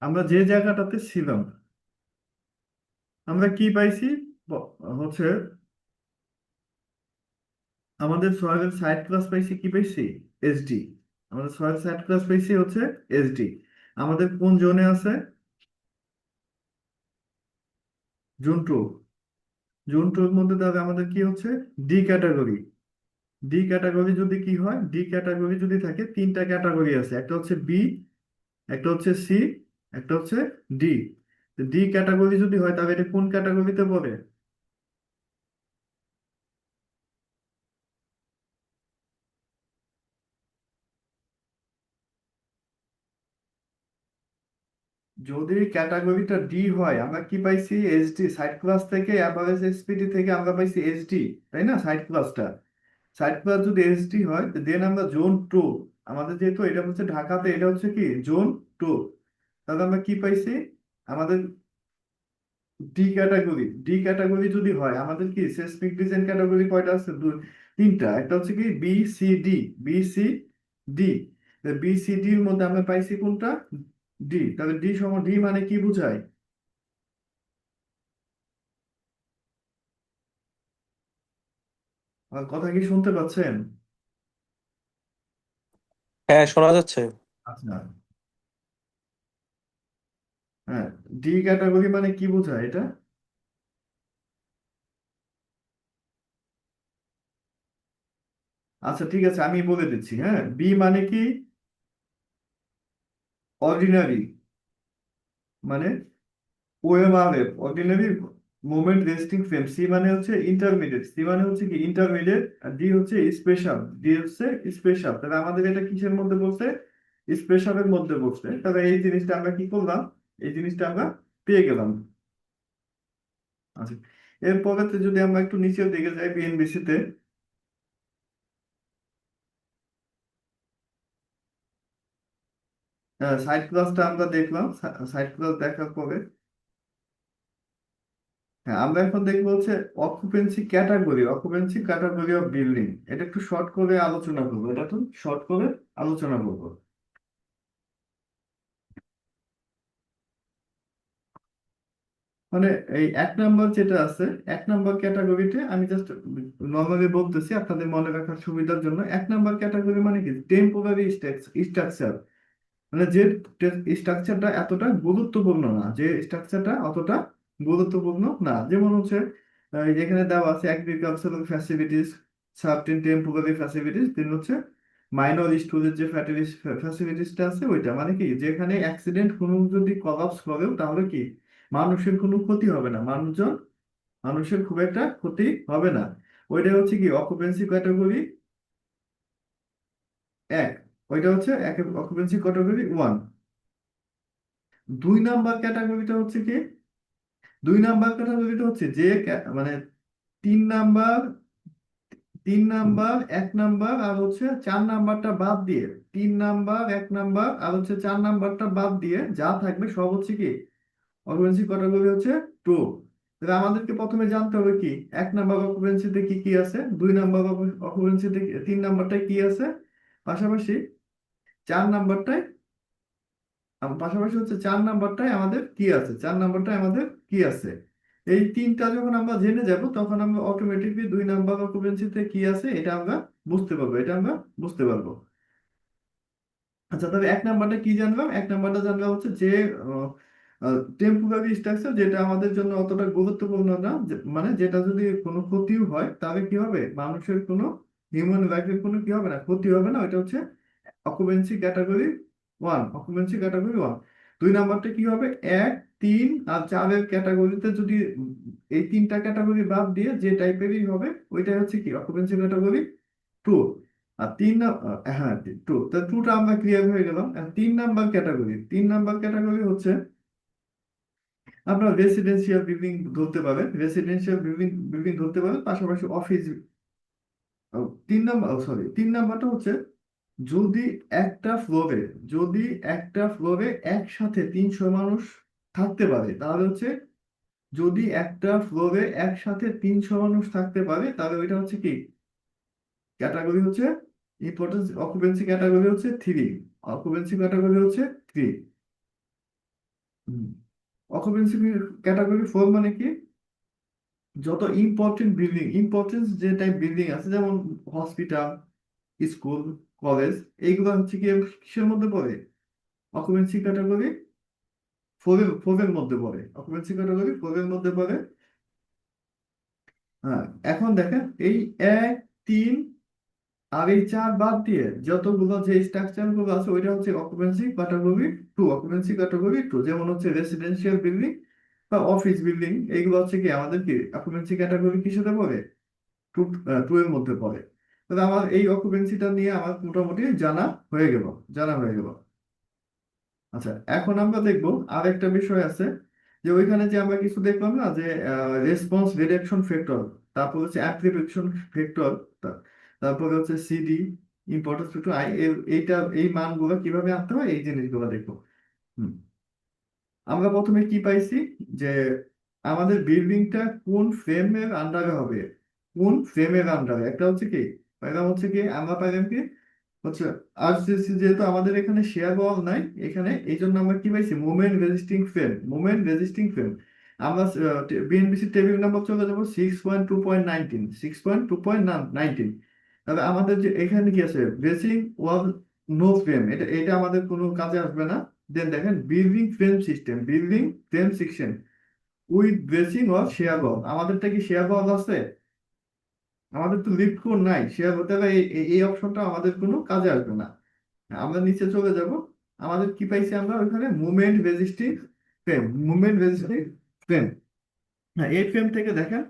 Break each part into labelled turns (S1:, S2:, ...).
S1: আমরা যে জায়গাটাতে ছিলাম, আমরা কি পাইছি? হচ্ছে আমাদের সোয়াবের সাইড ক্লাস পাইছি, কি পাইছি? এসডি। আমাদের সোয়াবের সাইড ক্লাস পাইছি হচ্ছে এসডি। আমাদের কোন জোনে আছে? Zone two. জোন টুর মধ্যে তাহলে আমাদের কি হচ্ছে? D category. ডি ক্যাটাগরি যদি কি হয়, ডি ক্যাটাগরি যদি থাকে, তিনটা ক্যাটাগরি আছে, একটা হচ্ছে বি, একটা হচ্ছে সি, একটা হচ্ছে ডি। ডি ক্যাটাগরি যদি হয় তাহলে এটা কোন ক্যাটাগরিতে পড়ে? যদি ক্যাটাগরিটা ডি হয়, আমরা কি পাইছি? এসডি। সাইড ক্লাস থেকে অ্যাভারেজ এসপিডি থেকে আমরা পাইছি এসডি, তাই না? সাইড ক্লাসটা, সাইড ক্লাস যদি এসডি হয়, দেন আমরা জোন টু। আমাদের যেহেতু এটা হচ্ছে ঢাকাতে, এটা হচ্ছে কি জোন টু। তাহলে আমরা কি পাইছি? আমাদের ডি ক্যাটাগরি, ডি ক্যাটাগরি যদি হয়, আমাদের কি সেসমিক ডিজাইন ক্যাটাগরি কয়টা আছে? তিনটা। একটা হচ্ছে কি B C D. B C D. B C D এর মধ্যে আমরা পাইছি কোনটা? ডি। তাহলে ডি সমান ডি মানে কি বোঝায়? আমার কথা কি শুনতে পাচ্ছেন?
S2: হ্যাঁ, শোনা যাচ্ছে।
S1: আচ্ছা। হ্যাঁ, ডি ক্যাটাগরি মানে কি বোঝায় এটা? আচ্ছা ঠিক আছে, আমি বলে দিচ্ছি। হ্যাঁ, বি মানে কি? অর্ডিনারি, মানে OMRF, ordinary moment resisting frame. C মানে হচ্ছে ইন্টারমিডিয়েট, সি মানে হচ্ছে কি ইন্টারমিডিয়েট। আর ডি হচ্ছে স্পেশাল, ডি হচ্ছে স্পেশাল। তাহলে আমাদের এটা কিসের মধ্যে বলছে? স্পেশালের মধ্যে বলছে। তাহলে এই জিনিসটা আমরা কি করলাম? এই জিনিসটা আমরা পেয়ে গেলাম। আচ্ছা, এরপরে যদি আমরা একটু নিচের দিকে যাই, বিএনবিসি তে সাইড ক্লাসটা আমরা দেখলাম। সাইড ক্লাস দেখার পরে হ্যাঁ, আমরা এখন দেখবো হচ্ছে occupancy category, occupancy category of building. এটা একটু শর্ট করে আলোচনা করবো, এটা একটু শর্ট করে আলোচনা করবো। মানে এই এক নাম্বার যেটা আছে, এক নাম্বার ক্যাটাগরিতে আমি জাস্ট নর্মালি বলতেছি আপনাদের মনে রাখার সুবিধার জন্য। এক নাম্বার ক্যাটাগরি মানে কি? Temporary structure. মানে যে স্ট্রাকচারটা এতটা গুরুত্বপূর্ণ না, যে স্ট্রাকচারটা অতটা গুরুত্বপূর্ণ না। যেমন হচ্ছে যেখানে দেওয়া আছে agricultural facilities, certain temporary facilities, then হচ্ছে মাইনর স্টোরেজ যে ফ্যাসিলিটিসটা আছে ওইটা। মানে কি, যেখানে অ্যাক্সিডেন্ট কোনো যদি কলাপস করেও তাহলে কি মানুষের কোনো ক্ষতি হবে না, মানুষের খুব একটা ক্ষতি হবে না। ওইটা হচ্ছে কি অকুপেন্সি ক্যাটাগরি এক। ওইটা হচ্ছে অকুপেন্সি ক্যাটাগরি ওয়ান। দুই নাম্বার ক্যাটাগরিটা হচ্ছে কি? দুই নাম্বার ক্যাটাগরিটা হচ্ছে যে মানে তিন নাম্বার, তিন নাম্বার, এক নাম্বার আর হচ্ছে চার নাম্বারটা বাদ দিয়ে, তিন নাম্বার, এক নাম্বার আর হচ্ছে চার নাম্বারটা বাদ দিয়ে যা থাকবে সব হচ্ছে কি অকুপেন্সি ক্যাটাগরি হচ্ছে টু। তাহলে আমাদেরকে প্রথমে জানতে হবে কি এক নাম্বার অকুপেন্সিতে কি কি আছে, দুই নাম্বার অকুপেন্সিতে, তিন নাম্বারটায় কি আছে, পাশাপাশি চার নাম্বারটায়, পাশাপাশি হচ্ছে চার নাম্বারটায় আমাদের কি আছে, চার নাম্বারটায় আমাদের কি আছে। এই তিনটা যখন আমরা জেনে যাব, তখন আমরা অটোমেটিকলি দুই নাম্বার অকুপেন্সিতে কি আছে এটা আমরা বুঝতে পারবো, এটা আমরা বুঝতে পারবো। আচ্ছা, তবে এক নাম্বারটা কি জানলাম? এক নাম্বারটা জানলাম হচ্ছে যে টেম্পোরারি স্ট্রাকচার, যেটা আমাদের জন্য অতটা গুরুত্বপূর্ণ না। মানে যেটা যদি কোনো ক্ষতিও হয় তাহলে কি হবে, মানুষের কোনো, হিউম্যান লাইফের কোনো কি হবে না, ক্ষতি হবে না। ওইটা হচ্ছে occupancy category one, occupancy category one. দুই নাম্বারটা কি হবে? এক, তিন আর চারের ক্যাটাগরিতে যদি এই তিনটা ক্যাটাগরি বাদ দিয়ে যে টাইপেরই হবে, ওইটাই হচ্ছে কি অকুপেন্সি ক্যাটাগরি টু। আর হ্যাঁ, টু। তা টুটা আমরা ক্লিয়ার হয়ে গেলাম। আর তিন নাম্বার ক্যাটাগরি, তিন নাম্বার ক্যাটাগরি হচ্ছে আপনার রেসিডেন্সিয়াল বিল্ডিং ধরতে পারেন, রেসিডেন্সিয়াল বিল্ডিং বিল্ডিং ধরতে পারেন, পাশাপাশি অফিস। তিন নাম্বার, সরি, তিন নাম্বারটা হচ্ছে যদি একটা ফ্লোরে, যদি একটা ফ্লোরে একসাথে 300 মানুষ থাকতে পারে, তাহলে হচ্ছে, যদি একটা ফ্লোরে একসাথে 300 মানুষ থাকতে পারে, তাহলে ওইটা হচ্ছে কি ক্যাটাগরি হচ্ছে ইম্পর্টেন্স, অকুপেন্সি ক্যাটাগরি হচ্ছে থ্রি। অকুপেন্সি ক্যাটাগরি হচ্ছে থ্রি। অকুপেন্সি ক্যাটাগরি 4 মানে কি, যত ইম্পর্টেন্ট বিল্ডিং, ইম্পর্টেন্স যে টাইপ বিল্ডিং আছে, যেমন হসপিটাল, স্কুল, কলেজ, এইগুলো হচ্ছে কি কিসের মধ্যে পড়ে? অকুপেন্সি ক্যাটাগরি 4 এর মধ্যে পড়ে, অকুপেন্সি ক্যাটাগরি 4 এর মধ্যে পড়ে। হ্যাঁ, এখন দেখেন এই 1, 3 আর এই 4 বাদ দিয়ে যতগুলো যে স্ট্রাকচার গুলো আছে ওইটা হচ্ছে অকুপেন্সি ক্যাটাগরি 2, অকুপেন্সি ক্যাটাগরি 2, যেমন হচ্ছে রেসিডেন্সিয়াল বিল্ডিং বা অফিস বিল্ডিং, এইগুলো হচ্ছে কি আমাদের কি অকুপেন্সি ক্যাটাগরি কিসের পড়ে? 2 এর মধ্যে পড়ে। তাহলে আমার এই অকুপেন্সিটা নিয়ে আমার মোটামুটি হয়ে গেল জানা হয়ে গেল। আচ্ছা, এখন আমরা দেখবো আরেকটা বিষয় আছে, যে ওইখানে যে আমরা কিছু দেখলাম না, যে রেসপন্স রিডাকশন ফ্যাক্টর, তারপর হচ্ছে অ্যাপ্লিকেশন ফ্যাক্টর, তারপরে হচ্ছে সিডি, ইম্পর্টেন্স ফ্যাক্টর আই, এইটা এই মানগুলো কিভাবে আনতে হয় এই জিনিসগুলো দেখবো। হুম। আমরা প্রথমে কি পাইছি, যে আমাদের বিল্ডিংটা কোন ফ্রেমের আন্ডারে হবে, কোন ফ্রেমের আন্ডারে, একটা হচ্ছে কি পাইলাম, হচ্ছে কি আমরা পাইলাম কি হচ্ছে আরসিসি, যেহেতু আমাদের এখানে শেয়ার ওয়াল নাই এখানে, এই জন্য আমরা কি পাইছি moment resisting frame, moment resisting frame. আমরা বিএনবিসি টেবিল নাম্বার চলে যাবো 6.2.19, 6.2.19। তাহলে আমাদের যে এখানে কি আছে, ব্রেসিং ওয়াল নো ফ্রেম, এটা এটা আমাদের কোনো কাজে আসবে না। দেন দেখেন building frame system, building frame section with bracing or share ওয়াল, আমাদেরটা কি শেয়ার ওয়াল আছে? আমাদের তো লিফট কোড নাই, শেয়ার হতে হবে, এই অপশনটা আমাদের কোনো কাজে আসবে না। আমরা নিচে চলে যাব, আমাদের কি পাইছি আমরা ওইখানে movement resisting frame, movement resisting frame. হ্যাঁ, এই ফ্রেম থেকে দেখেন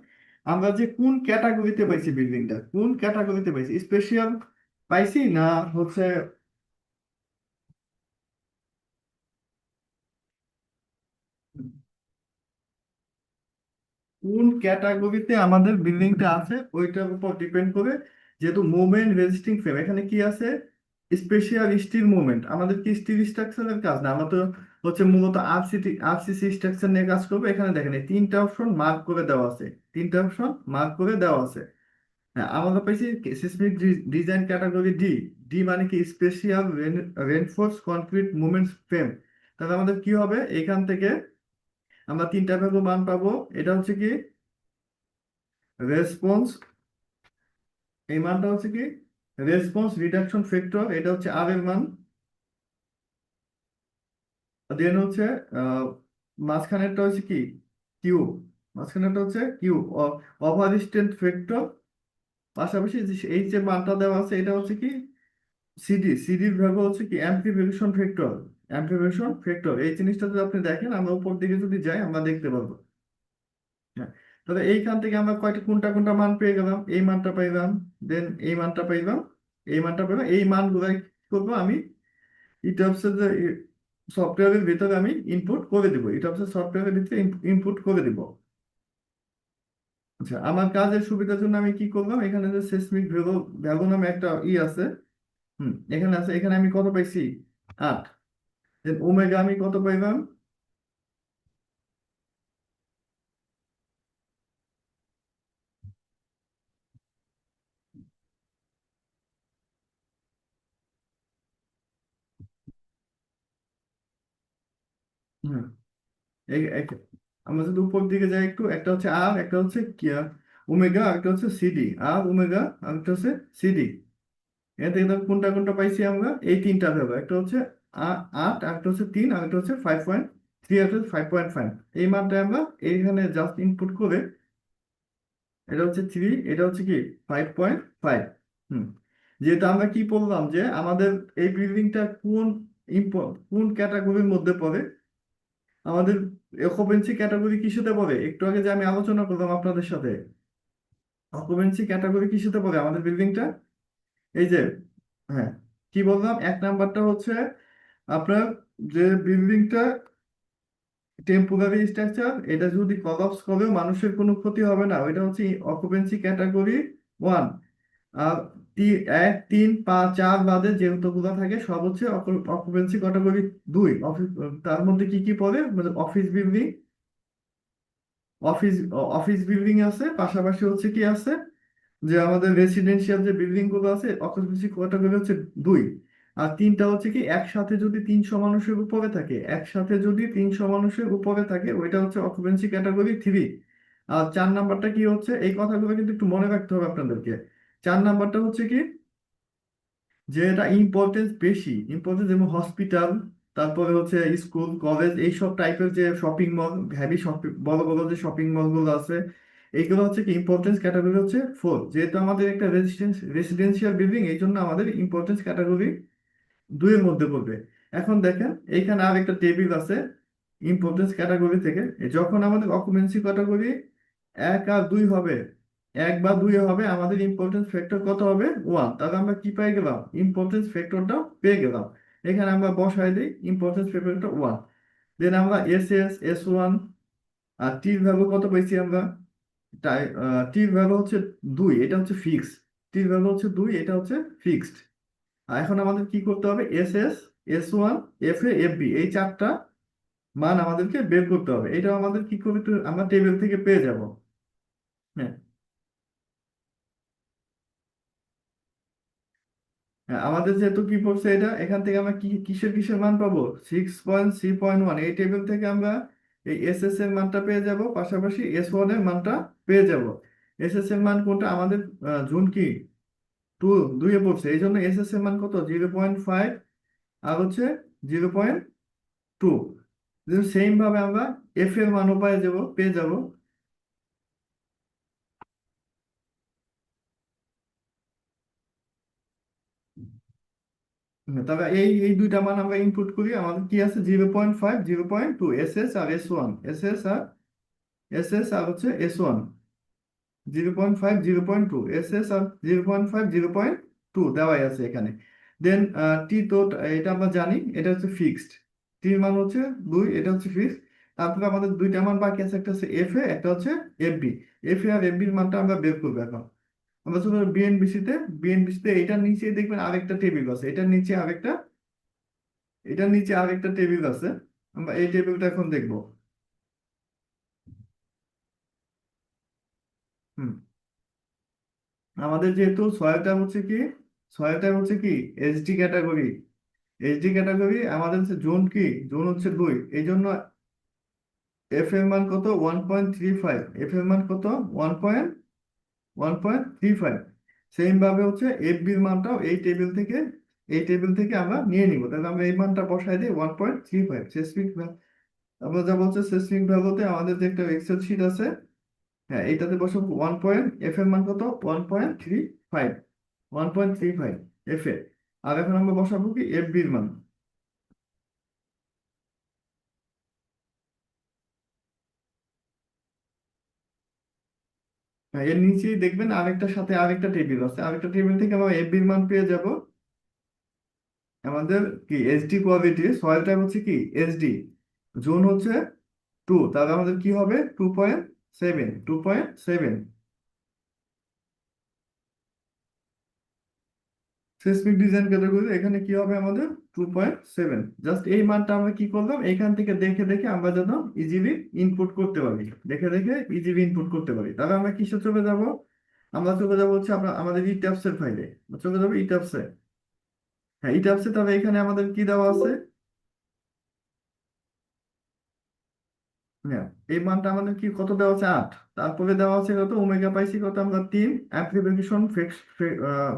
S1: আমরা যে কোন ক্যাটাগরিতে পাইছি, বিল্ডিংটা কোন ক্যাটাগরিতে পাইছি, স্পেশাল পাইছি না হচ্ছে কোন ক্যাটাগরিতে আমাদের বিল্ডিংটা আছে ওইটার উপর ডিপেন্ড করে। যেহেতু মুভমেন্ট রেজিস্টিং ফ্রেম, এখানে কি আছে, স্পেশাল স্টিল মুভমেন্ট, আমাদের কি স্টিল স্ট্রাকচারের কাজ না, আমরা তো হচ্ছে মূলত আরসিসি স্ট্রাকচার নিয়ে কাজ করবো। এখানে দেখেন এই 3টা অপশন মার্ক করে দেওয়া আছে, 3টা অপশন মার্ক করে দেওয়া আছে। হ্যাঁ, আমরা পাইছি seismic design category D, D মানে কি special reinforce concrete movement frame. তাহলে আমাদের কি হবে, এখান থেকে আমরা 3টা ভ্যালু মান পাবো। এটা হচ্ছে কি রেসপন্স, এই মানটা হচ্ছে কি রেসপন্স রিডাকশন ফ্যাক্টর, এটা হচ্ছে আর এর মান। দেন হচ্ছে আহ, মাঝখানেরটা হচ্ছে কি কিউ, মাঝখানেরটা হচ্ছে কিউ ওভার স্ট্রেন্থ ফ্যাক্টর। পাশাপাশি এই যে মানটা দেওয়া আছে এটা হচ্ছে কি সিডি, সিডির ভ্যালু হচ্ছে কি অ্যাম্প্লিফিকেশন ফ্যাক্টর, অ্যাম্প্লিফিকেশন ফ্যাক্টর। এই জিনিসটা যদি আপনি দেখেন, আমরা উপর দিকে যদি যাই আমরা দেখতে পারবো। হ্যাঁ, তাহলে এইখান থেকে আমরা কয়টা কোনটা কোনটা মান পেয়ে গেলাম, এই মানটা পাইলাম, দেন এই মানটা পাইলাম, এই মানটা পাইলাম, এই মানগুলাই কি করবো আমি ইটাপসের যে সফটওয়্যারের ভিতরে আমি ইনপুট করে দিব, ইটাপসের সফটওয়্যারের ভিতরে ইনপুট করে দিব। আচ্ছা, আমার কাজের সুবিধার জন্য আমি কি করলাম, এখানে যে সেসমিক ভ্যালু, ভ্যালু নামে একটা আছে। এখানে আছে, এখানে আমি কত পাইছি 8। দেন ওমেগা আমি কত পাইলাম? হুম আমরা যদি উপর দিকে যাই একটু, একটা হচ্ছে আর, একটা হচ্ছে ওমেগা, আর একটা হচ্ছে সিডি, আর ওমেগা, আর একটা হচ্ছে সিডি। এখান থেকে দেখো কোনটা কোনটা পাইছি আমরা, এই 3টা ভ্যালু, একটা হচ্ছে 8, আর একটা হচ্ছে 3, আর একটা হচ্ছে 5.3, আর একটা হচ্ছে 5.5। এই মানটা আমরা এইখানে জাস্ট ইনপুট করে, এটা হচ্ছে 3, এটা হচ্ছে কি 5.5। হুম যেহেতু আমরা কি বললাম যে আমাদের এই বিল্ডিংটা কোন ক্যাটাগরির মধ্যে পড়ে, আমাদের অকুপেন্সি ক্যাটাগরি কিসেতে পড়ে, একটু আগে যে আমি আলোচনা করলাম আপনাদের সাথে, অকুপেন্সি ক্যাটাগরি কিসেতে পড়ে আমাদের বিল্ডিংটা, এই যে হ্যাঁ কি বললাম, 1 নাম্বারটা হচ্ছে আপনার যে বিল্ডিংটা টেম্পোরারি স্ট্রাকচার, এটা যদি কলাপস করেও মানুষের কোনো ক্ষতি হবে না, ওইটা হচ্ছে অকুপেন্সি ক্যাটাগরি 1। আর 1, 3, 5, 4 বাদে যেগুলো থাকে সব হচ্ছে অকুপেন্সি ক্যাটাগরি 2। তার মধ্যে কি কি পড়ে, মানে office building, office office building আছে, পাশাপাশি হচ্ছে কি আছে যে আমাদের রেসিডেন্সিয়াল যে বিল্ডিং গুলো আছে অকুপেন্সি ক্যাটাগরি হচ্ছে 2। আর তিনটা হচ্ছে কি একসাথে যদি 300 মানুষের উপরে থাকে, একসাথে যদি 300 মানুষের উপরে থাকে ওইটা হচ্ছে অকুপেন্সি ক্যাটাগরি 3। আর 4 নাম্বারটা কি হচ্ছে, এই কথাগুলো কিন্তু একটু মনে রাখতে হবে আপনাদেরকে। 4 নাম্বারটা হচ্ছে কি, যে এটা ইম্পর্টেন্স বেশি, ইম্পর্টেন্স যেমন হসপিটাল, তারপরে হচ্ছে স্কুল কলেজ এইসব টাইপের যে শপিং মল, হ্যাভি শপিং, বড় বড় যে শপিং মল গুলো আছে, এইগুলো হচ্ছে কি ইম্পর্টেন্স ক্যাটাগরি হচ্ছে 4। যেহেতু আমাদের একটা রেসিডেন্সিয়াল বিল্ডিং, এই জন্য আমাদের ইম্পর্টেন্স ক্যাটাগরি 2-এর মধ্যে পড়বে। এখন দেখেন এইখানে আর একটা টেবিল আছে ইম্পর্টেন্স ক্যাটাগরি থেকে। যখন আমাদের অকুপেন্সি ক্যাটাগরি 1 আর 2 হবে, 1 বা 2 হবে, আমাদের ইম্পর্টেন্স ফ্যাক্টর কত হবে? 1। তাহলে আমরা কি পেয়ে গেলাম? ইম্পর্টেন্স ফ্যাক্টরটা পেয়ে গেলাম। এখানে আমরা বসাই দিই ইম্পর্টেন্স ফ্যাক্টরটা 1। দেন আমরা S1 আর টির ভ্যালু কত পাইছি আমরা? টির ভ্যালু হচ্ছে 2, এটা হচ্ছে ফিক্সড। টির ভ্যালু হচ্ছে 2, এটা হচ্ছে ফিক্সড। আর এখন আমাদের কি করতে হবে? S1, FA, FB এই 4টা মান আমাদেরকে বের করতে হবে। এটা আমাদের কি করে আমরা টেবিল থেকে পেয়ে যাব। হ্যাঁ, হ্যাঁ, আমাদের যেহেতু কি পড়ছে এটা, এখান থেকে আমরা কি কিসের কিসের মান পাবো? 6.3.1 এই টেবিল থেকে আমরা এই SS এর মানটা পেয়ে যাব, পাশাপাশি S1 এর মানটা পেয়ে যাব। SS এর মান কোনটা আমাদের? জুন কি 2, 2-এ পড়ছে, এই জন্য SS এর মান কত? 0.5 আর হচ্ছে 0.2। সেম ভাবে আমরা F এর মানও পেয়ে যাব। তবে এই এই দুইটা মান আমরা ইনপুট করি, আমাদের কি আছে? 0.5, 0.2, এস এস আর হচ্ছে S1, 0.5, 0.2, আর 0.5, 0.2 দেওয়াই আছে এখানে। দেন টি তো এটা আমরা জানি, এটা হচ্ছে ফিক্সড। টির মান হচ্ছে 2, এটা হচ্ছে ফিক্সড। তারপরে আমাদের দুইটা মান বাকি আছে, একটা হচ্ছে একটা হচ্ছে FB। আর FB এর মানটা আমরা বের করবো এখন। আমরা শুধু বিএনবিসিতে এটার নিচে দেখবেন আরেকটা টেবিল আছে, এটার নিচে আরেকটা টেবিল আছে। আমরা এই টেবিলটা এখন দেখবো। হুম, আমাদের যেহেতু সহায়তা হচ্ছে কি এইচডি ক্যাটাগরি। এইচডি ক্যাটাগরি আমাদের হচ্ছে জোন কি, জোন হচ্ছে 2, এই জন্য এফ এর মান কত? 1.35। এফ এর মান কত? 1.35। সেম ভাবে হচ্ছে এফ বির মানটাও এই টেবিল থেকে আমরা নিয়ে নিব। তাহলে আমরা এই মানটা বসাই দিই 1.35। আমরা যা বলছে সেসমিক ভ্যালুতে আমাদের যে একটা এক্সেল শিট আছে, হ্যাঁ এইটাতে বসাবো এফ এর মান কত? 1.35, 1.35 এফ এ। আর এখন আমরা বসাবো কি এফ বির মান। হ্যাঁ, এর নিচেই দেখবেন আরেকটার সাথে আরেকটা টেবিল আছে, আরেকটা টেবিল থেকে আমরা এফ বির মান পেয়ে যাব। আমাদের কি এইচডি কোয়ালিটি সয়েলটা হচ্ছে কি এইচডি, জোন হচ্ছে 2, তাহলে আমাদের কি হবে? 2.7, 2.7 সেসমিক ডিজাইন ক্যাটাগরি। এখানে কি হবে আমাদের? 2.7। জাস্ট এই মানটা আমরা কি করলাম, এখান থেকে দেখে দেখে আমরা যেন ইজিলি ইনপুট করতে পারি, দেখে দেখে ইজিলি ইনপুট করতে পারি। তাহলে আমরা কিসে চলে যাব? আমরা চলে যাবো হচ্ছে আমরা আমাদের ইটাপস এর ফাইলে, চলে যাবো ইটাপসে। হ্যাঁ, ইটাপসে। তবে এখানে আমাদের কি দেওয়া আছে? হ্যাঁ, এই মানটা আমাদের কি কত দেওয়া আছে? 8। তারপরে দেওয়া আছে কত? ওমেগা পাইছি কত আমরা? 3। অ্যাপ্লিকেশন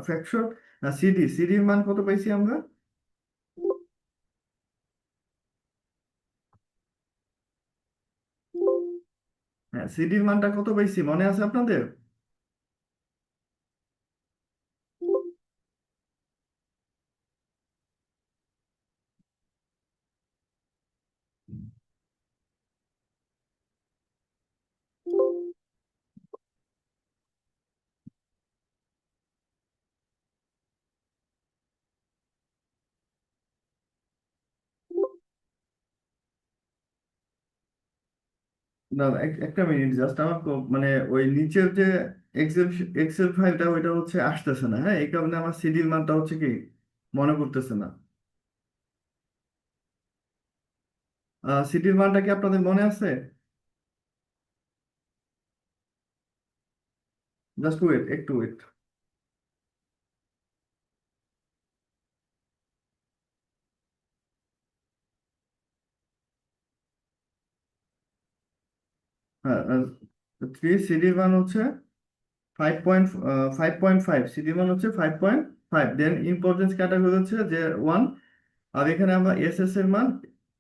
S1: ফ্যাকশন সিডির মান কত পাইছি আমরা? হ্যাঁ, সিডির মানটা কত পাইছি মনে আছে আপনাদের? না, একটা মিনিট জাস্ট আমার মানে ওই নিচের যে এক্সেল এক্সেল ফাইলটা ওইটা হচ্ছে আসতেছে না। হ্যাঁ, এই কারণে আমার সিডির মানটা হচ্ছে কি মনে করতেছে না। সিডির মানটা কি আপনাদের মনে আছে? জাস্ট ওয়েট, একটু ওয়েট। থ্রি, সিডির মান হচ্ছে 5.5, সিডির মান হচ্ছে 5.5, দেন ইম্পর্টেন্স ক্যাটাগরি হচ্ছে যে 1। আর এখানে আমরা এস এস এর মান,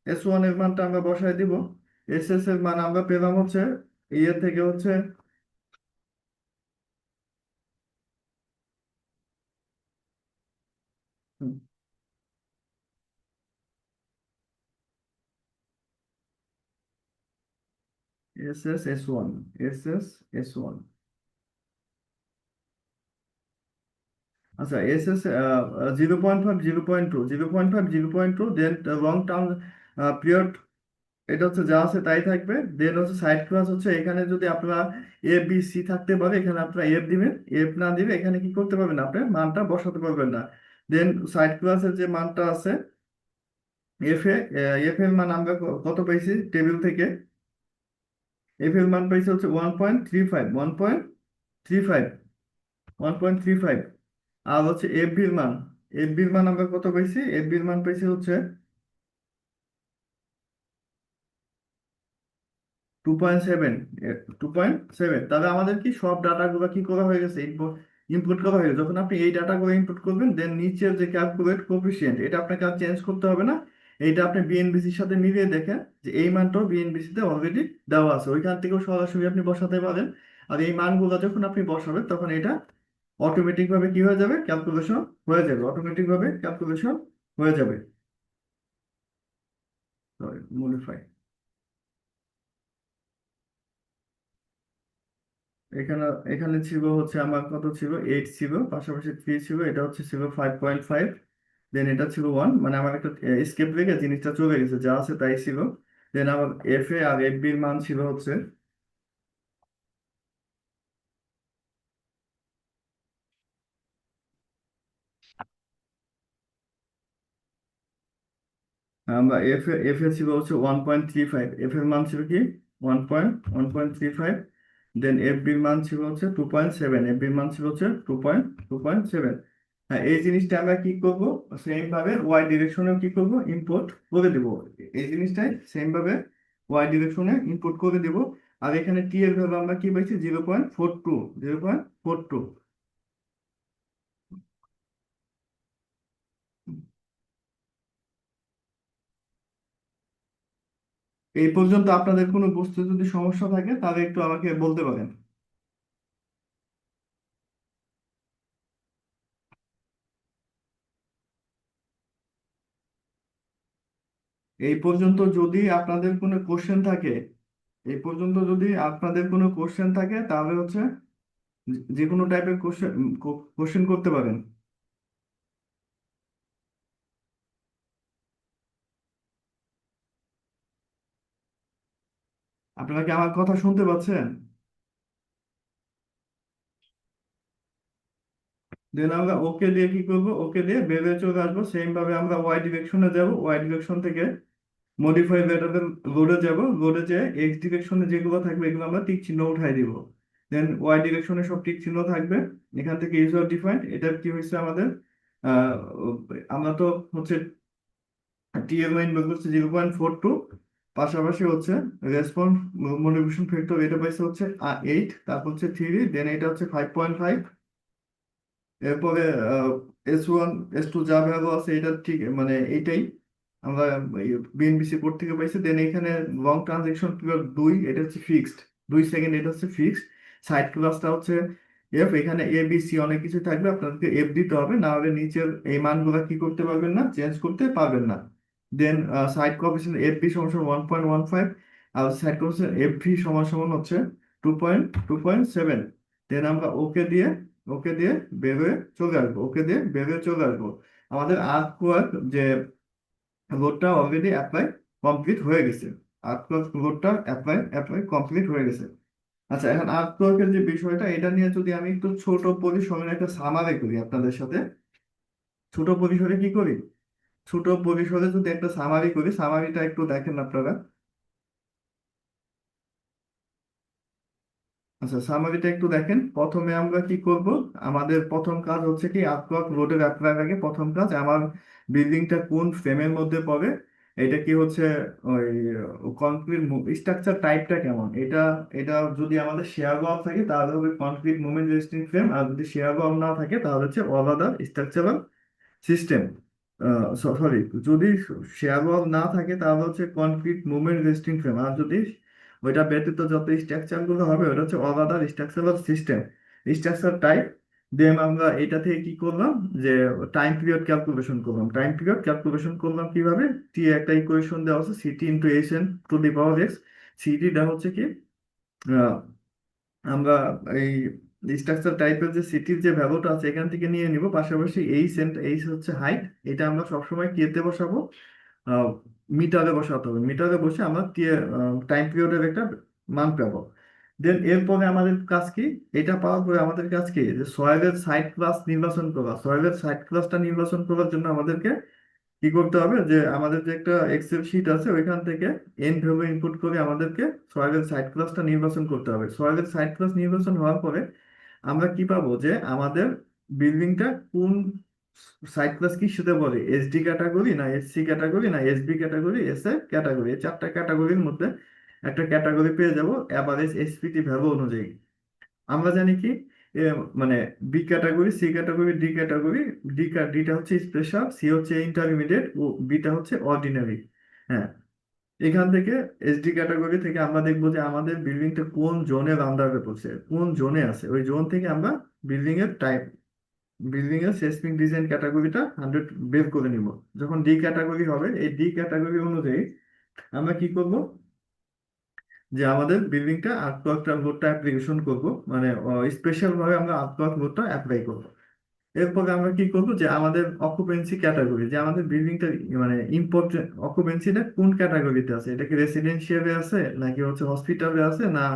S1: S1 এর মানটা আমরা বসাই দিব। এস এস এর মান আমরা পেলাম হচ্ছে ইয়ে থেকে হচ্ছে এস ওয়ান, এস ওয়ান। আচ্ছা, এস 0.5, 0.2, 0.5, 0.2, দেন লং টার্ম পিরিয়ড, এটা হচ্ছে যা আছে তাই থাকবে। দেন হচ্ছে সাইড ক্লাস হচ্ছে এখানে যদি আপনারা A B C থাকতে পারে, এখানে আপনারা এফ দিবেন। এফ না দিলে এখানে কি করতে পারবেন, আপনি মানটা বসাতে পারবেন না। দেন সাইড ক্লাসের যে মানটা আছে এফ এ, এফ এর মান আমরা কত পাইছি টেবিল থেকে, এফ এর মান পাইছি হচ্ছে 1.35, 1.35, 1.35। আর হচ্ছে এফ বির মান, এফ বির মান আমরা কত পাইছি, এফ বির মান পাইছি হচ্ছে 2.7, 2.7। তাহলে আমাদের কি সব ডাটাগুলো কি করা হয়ে গেছে, ইনপুট করা হয়ে গেছে। যখন আপনি এই ডাটাগুলো ইনপুট করবেন, দেন নিচের যে ক্যালকুলেট কোফিশিয়েন্ট, এটা আপনাকে আর চেঞ্জ করতে হবে না। এইটা আপনি বিএনবিসির সাথে মিলিয়ে দেখেন যে এই মানটাও বিএনবিসি তে অলরেডি দেওয়া আছে, ওইখান থেকেও সরাসরি আপনি বসাতে পারেন। আর এই মানগুলো যখন আপনি বসাবেন, তখন এটা অটোমেটিক ভাবে কি হয়ে যাবে, ক্যালকুলেশন হয়ে যাবে, অটোমেটিক ভাবে ক্যালকুলেশন হয়ে যাবে। মডিফাই, এখানে এখানে ছিল হচ্ছে আমার কত ছিল, 8 ছিল, পাশাপাশি 3 ছিল, এটা হচ্ছে ছিল 5.5, দেন এটা ছিল 1। মানে আমার একটা স্কেপ রেখে জিনিসটা চলে গেছে, যা আছে তাই ছিল। দেন আমার এফ এ আর এফ বির মান ছিল হচ্ছে, আমরা এফ এ ছিল হচ্ছে 1.35, এফ এর মান ছিল কি 1.35। দেন এফ বির মান ছিল হচ্ছে 2.7, এফ বির মান ছিল হচ্ছে 2.7। হ্যাঁ, এই জিনিসটা আমরা কি করব, সেম ভাবে ওয়াই ডিরেকশনেও কি করব, ইম্পোর্ট করে দেব। এই জিনিসটাই সেম ভাবে ওয়াই ডিরেকশনে ইম্পোর্ট করে দেব। আর এখানে টি এর ভ্যালু আমরা কি পাইছি, 0.42, 0.42। এই পর্যন্ত আপনাদের কোনো বুঝতে যদি সমস্যা থাকে, তাহলে একটু আমাকে বলতে পারেন। এই পর্যন্ত যদি আপনাদের কোনো কোশ্চেন থাকে, এই পর্যন্ত যদি আপনাদের কোনো কোশ্চেন থাকে, তাহলে হচ্ছে যে কোনো টাইপের কোশ্চেন কোশ্চেন করতে পারেন। আপনারা কি আমার কথা শুনতে পাচ্ছেন? দেন আমরা ওকে দিয়ে কি করব, ওকে দিয়ে বেরিয়ে চলে আসবো। সেম ভাবে আমরা ওয়াই ডিরেকশনে যাব, ওয়াই ডিরেকশন থেকে মডিফাই মেথডে লোডে যাব, লোডে যে এক্স ডিরেকশনে যেগুলো থাকবে এগুলো আমরা টিক চিহ্ন উঠাই দিব। দেন ওয়াই ডিরেকশনে সব টিক চিহ্ন থাকবে। এখান থেকে ইউজার ডিফাইন্ড, এটা কি হয়েছে আমাদের, আহ, আমরা তো হচ্ছে টিএমআইন বের করছে 0.42, পাশাপাশি হচ্ছে রেসপন্স মডিফিকেশন ফ্যাক্টর এটা পাইছে হচ্ছে 8, তারপর হচ্ছে 3, দেন এটা হচ্ছে 5.5। এরপরে S1 S2 যা ভ্যালু আছে এটা ঠিক মানে এইটাই আমরা বিএনবিসি কোড থেকে পাইছি। দেন এখানে লং ট্রানজেকশন পিরিয়ড 2, এটা হচ্ছে ফিক্সড, 2 সেকেন্ড, এটা হচ্ছে ফিক্সড। সাইড ক্লাসটা হচ্ছে এফ, এখানে ABC অনেক কিছু থাকবে, আপনাদেরকে এফ দিতে হবে, না হলে নিচের এই মানগুলো কি করতে পারবেন না, চেঞ্জ করতে পারবেন না। দেন সাইড কোএফিসিয়েন্ট FB সমান সমান 1.15, আর সাইড কোএফিসিয়েন্ট FV সমান সমান হচ্ছে 2.7। দেন আমরা ওকে দিয়ে, ওকে দিয়ে বেরোয় চলে আসবো, ওকে দিয়ে বেরোয় চলে আসবো। আমাদের আর্ক ওয়ার্ক যে লোডটা অলরেডি অ্যাপ্লাই কমপ্লিট হয়ে গেছে, আর্ক ওয়ার্ক লোডটা অ্যাপ্লাই অ্যাপ্লাই কমপ্লিট হয়ে গেছে। আচ্ছা, এখন আর্ক ওয়ার্কের যে বিষয়টা, এটা নিয়ে যদি আমি একটু ছোট পরিসরে একটা সামারি করি আপনাদের সাথে, ছোট পরিসরে কি করি, ছোট পরিসরে যদি একটা সামারি করি, সামারিটা একটু দেখেন আপনারা। আচ্ছা, সামারিটা একটু দেখেন। প্রথমে আমরা কি করব, আমাদের প্রথম কাজ হচ্ছে কি, আর্টওয়ার্ক রোডের অ্যাপ্লাই আগে প্রথম কাজ আমার বিল্ডিংটা কোন ফ্রেমের মধ্যে পড়ে, এটা কি হচ্ছে ওই কনক্রিট স্ট্রাকচার টাইপটা কেমন, এটা এটা যদি আমাদের শেয়ার ওয়াল থাকে তাহলে হবে কনক্রিট মোমেন্ট রেজিস্টিং ফ্রেম, আর যদি শেয়ার ওয়াল না থাকে তাহলে হচ্ছে all other structural system. Sorry, যদি শেয়ার ওয়াল না থাকে তাহলে হচ্ছে কনক্রিট মুভমেন্ট রেজিস্টিং ফ্রেম, আর যদি ওইটা ব্যতীত যত স্ট্রাকচার গুলো হবে ওটা হচ্ছে অল আদার স্ট্রাকচারাল সিস্টেম। স্ট্রাকচার টাইপ দেন আমরা এটা থেকে কি করলাম, যে টাইম পিরিয়ড ক্যালকুলেশন করলাম। টাইম পিরিয়ড ক্যালকুলেশন করলাম কিভাবে, টি একটা ইকুয়েশন দেওয়া আছে, city into H N to the power X. সিটিটা হচ্ছে কি, আমরা এই স্ট্রাকচার টাইপের যে সিটির যে ভ্যালুটা আছে এখান থেকে নিয়ে নিব, পাশাপাশি এইচ হচ্ছে হাইট, এটা আমরা সবসময় কেতে বসাবো, মিটারে বসাতে হবে। মিটারে বসে আমরা টাইম পিরিয়ডের একটা মান পাবো। দেন এরপরে আমাদের কাজ কি, এটা পাওয়ার পরে আমাদের কাজ কি, যে সয়েলের সাইড ক্লাস নির্বাচন করা। সয়েলের সাইড ক্লাসটা নির্বাচন করার জন্য আমাদেরকে কি করতে হবে, যে আমাদের যে একটা এক্সেল শিট আছে ওইখান থেকে এন ভ্যালু ইনপুট করে আমাদেরকে সয়েলের সাইড ক্লাসটা নির্বাচন করতে হবে। সয়েলের সাইড ক্লাস নির্বাচন হওয়ার পরে আমরা কি পাবো, যে আমাদের বিল্ডিংটা কোন সাইড ক্লাস কি সেটা বলে, এসডি ক্যাটাগরি না এসসি ক্যাটাগরি না SB category S A category, এই চারটা ক্যাটাগরির মধ্যে একটা ক্যাটাগরি পেয়ে যাব অ্যাভারেজ এসপিটি ভ্যালু অনুযায়ী। আমরা জানি কি, এ, মানে B category, C category, D category, ডিটা হচ্ছে স্পেশাল, সি হচ্ছে ইন্টারমিডিয়েট ও বিটা হচ্ছে অর্ডিনারি। হ্যাঁ, এখান থেকে এসডি ক্যাটাগরি থেকে আমরা দেখবো যে আমাদের বিল্ডিংটা কোন জোনের আন্ডারে পড়ছে, কোন জোনে আছে, ওই জোন থেকে আমরা বিল্ডিং এর টাইপ, বিল্ডিং এর সেসমিক ডিজাইন ক্যাটাগরিটা 100 বের করে নিব। যখন ডি ক্যাটাগরি হবে, এই ডি ক্যাটাগরি অনুযায়ী আমরা কি করব, যে আমাদের বিল্ডিংটা আর্টওয়ার্ক লোডটা অ্যাপ্লিকেশন করব, মানে স্পেশাল ভাবে আমরা আর্টওয়ার্ক লোডটা অ্যাপ্লাই করব। এরপরে আমরা কি করবো, যে আমাদের অকুপেন্সি ক্যাটাগরি, যে আমাদের বিল্ডিংটা মানে ইম্পর্টেন্ট অকুপেন্সিটা কোন ক্যাটাগরিতে আছে, এটা কি রেসিডেন্সিয়ালে আছে নাকি হচ্ছে হসপিটালে আছে না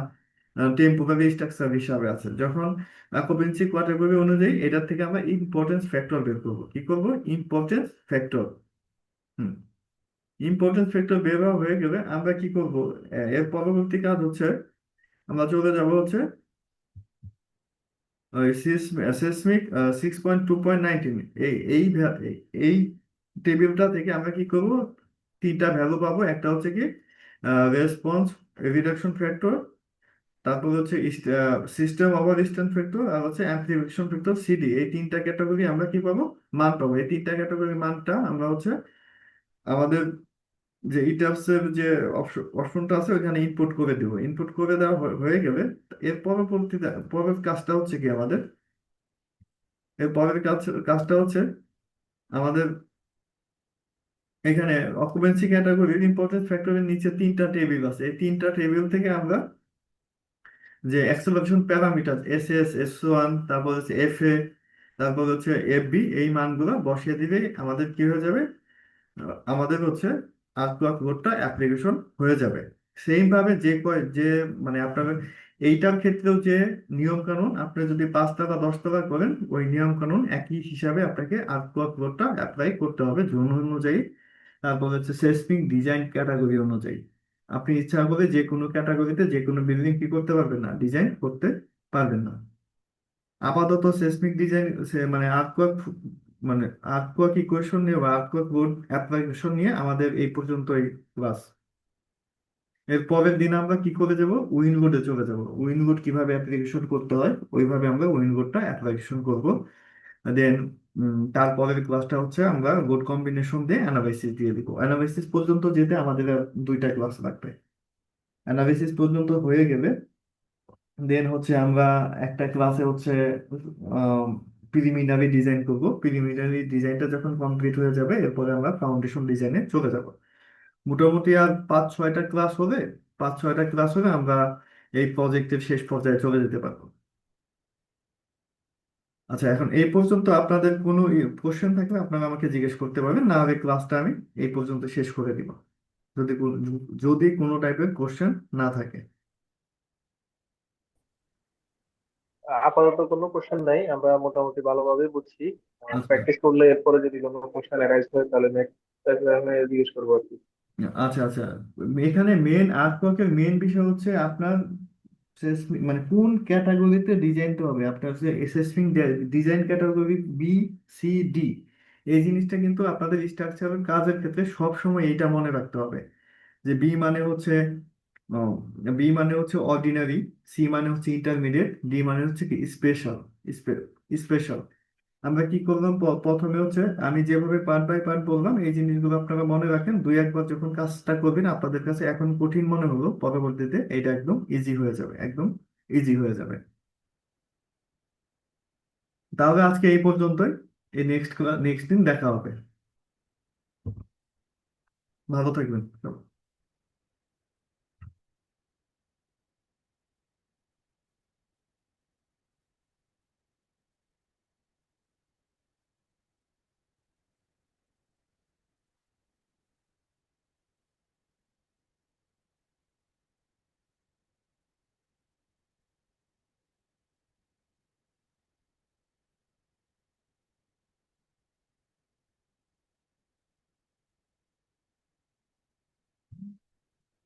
S1: টেম্পোরারি স্ট্রাকচার হিসাবে আছে। যখন অকুপেন্সি ক্যাটাগরি অনুযায়ী এটার থেকে আমরা ইম্পর্টেন্স ফ্যাক্টর বের করবো। কি করব, ইম্পর্টেন্স ফ্যাক্টর। হুম, ইম্পর্টেন্স ফ্যাক্টর বের হয়ে গেলে আমরা কি করব, এর পরবর্তী কাজ হচ্ছে আমরা চলে যাব হচ্ছে সেসমিক 6.2.19, এই টেবিলটা থেকে আমরা কি করব, তিনটা ভ্যালু পাবো। একটা হচ্ছে কি রেসপন্স রিডাকশন ফ্যাক্টর, তারপর হচ্ছে সিস্টেম ওভারস্ট্যান্ড ফ্যাক্টর, আর হচ্ছে অ্যামপ্লিফিকেশন ফ্যাক্টর সিডি। এই তিনটা ক্যাটাগরি আমরা কি পাবো, মান পাবো। এই তিনটা ক্যাটাগরি মানটা আমরা হচ্ছে আমাদের যে ইটাপসের যে অপশনটা আছে ওইখানে ইনপুট করে দেবো। ইনপুট করে দেওয়া হয়ে গেলে এর পরবর্তীতে পরের কাজটা হচ্ছে কি আমাদের, এর পরের কাজটা হচ্ছে আমাদের এখানে অকুপেন্সি ক্যাটাগরির ইম্পর্টেন্স ফ্যাক্টরের নিচে তিনটা টেবিল আছে। এই তিনটা টেবিল থেকে আমরা যে acceleration parameter S S S one, তারপর হচ্ছে এফ এ, তারপর হচ্ছে এফ বি, এই মানগুলো বসিয়ে দিলে আমাদের কি হয়ে যাবে, আমাদের হচ্ছে আর্টওয়ার্ক লোডটা অ্যাপ্লিকেশন হয়ে যাবে। সেম ভাবে যে মানে আপনার এইটার ক্ষেত্রেও যে নিয়ম কানুন, আপনি যদি 5 টাকা 10 টাকা করেন ওই নিয়ম কানুন একই হিসাবে আপনাকে আর্টওয়ার্ক লোডটা অ্যাপ্লাই করতে হবে জোন অনুযায়ী। তারপর হচ্ছে সেসমিক ডিজাইন ক্যাটাগরি অনুযায়ী আপনি ইচ্ছা করলে যে কোনো ক্যাটাগরিতে যে কোনো বিল্ডিং কি করতে পারবেন না, ডিজাইন করতে পারবেন না। আপাতত সেসমিক ডিজাইন মানে আর্টওয়ার্ক, মানে আর্টওয়ার্ক ইকুয়েশন নিয়ে বা আর্টওয়ার্ক লোড অ্যাপ্লিকেশন নিয়ে আমাদের এই পর্যন্তই ক্লাস। এর পরের দিন আমরা কি করে যাব, উইনলোডে চলে যাব। উইনলোড কিভাবে অ্যাপ্লিকেশন করতে হয় ওইভাবে আমরা উইনলোডটা অ্যাপ্লিকেশন করব। দেন তারপরের ক্লাসটা হচ্ছে আমরা লোড কম্বিনেশন দিয়ে অ্যানালাইসিস দিয়ে দিব। অ্যানালাইসিস পর্যন্ত যেতে আমাদের আর 2টা ক্লাস লাগবে। অ্যানালাইসিস পর্যন্ত হয়ে গেলে দেন হচ্ছে আমরা একটা ক্লাসে হচ্ছে প্রিলিমিনারি ডিজাইন করব। প্রিলিমিনারি ডিজাইনটা যখন কমপ্লিট হয়ে যাবে এরপরে আমরা ফাউন্ডেশন ডিজাইনে চলে যাব। মোটামুটি আর 5-6টা ক্লাস হলে, 5-6টা ক্লাস হলে আমরা এই প্রজেক্টের শেষ পর্যায়ে চলে যেতে পারবো। আচ্ছা, এখন এই পর্যন্ত আপনাদের কোনো কোশ্চেন থাকলে আপনারা আমাকে জিজ্ঞেস করতে পারবেন, না হলে ক্লাসটা আমি এই পর্যন্ত শেষ করে দিব, যদি কোনো টাইপের কোশ্চেন না থাকে।
S2: আপাতত কোনো কোশ্চেন নাই, আমরা মোটামুটি ভালোভাবে বুঝছি।
S1: আচ্ছা
S2: প্র্যাকটিস করলে এরপরে যদি কোনো কোশ্চেন অ্যারাইজ হয় তাহলে নেক্সট টাইমে জিজ্ঞেস করবো আর কি।
S1: আচ্ছা আচ্ছা, এখানে মেন আর্টওয়ার্কের মেন বিষয় হচ্ছে আপনার মানে কোন ক্যাটাগরিতে ডিজাইনটা হবে। আপনার যে seismic design category B, C, D, এই জিনিসটা কিন্তু আপনাদের স্ট্রাকচারাল কাজের ক্ষেত্রে সব সময় এইটা মনে রাখতে হবে যে বি মানে হচ্ছে বি মানে হচ্ছে অর্ডিনারি, সি মানে হচ্ছে ইন্টারমিডিয়েট, ডি মানে হচ্ছে কি স্পেশাল। স্পেশাল। আমরা কি করলাম, প্রথমে হচ্ছে আমি যেভাবে পার্ট বাই পার্ট বললাম এই জিনিসগুলো আপনারা মনে রাখেন, দুই একবার যখন কাজটা করবেন আপনাদের কাছে এখন কঠিন মনে হলো, পরবর্তীতে এটা একদম ইজি হয়ে যাবে, একদম ইজি হয়ে যাবে। তাহলে আজকে এই পর্যন্তই। এই নেক্সট দিন দেখা হবে। ভালো থাকবেন সবাই।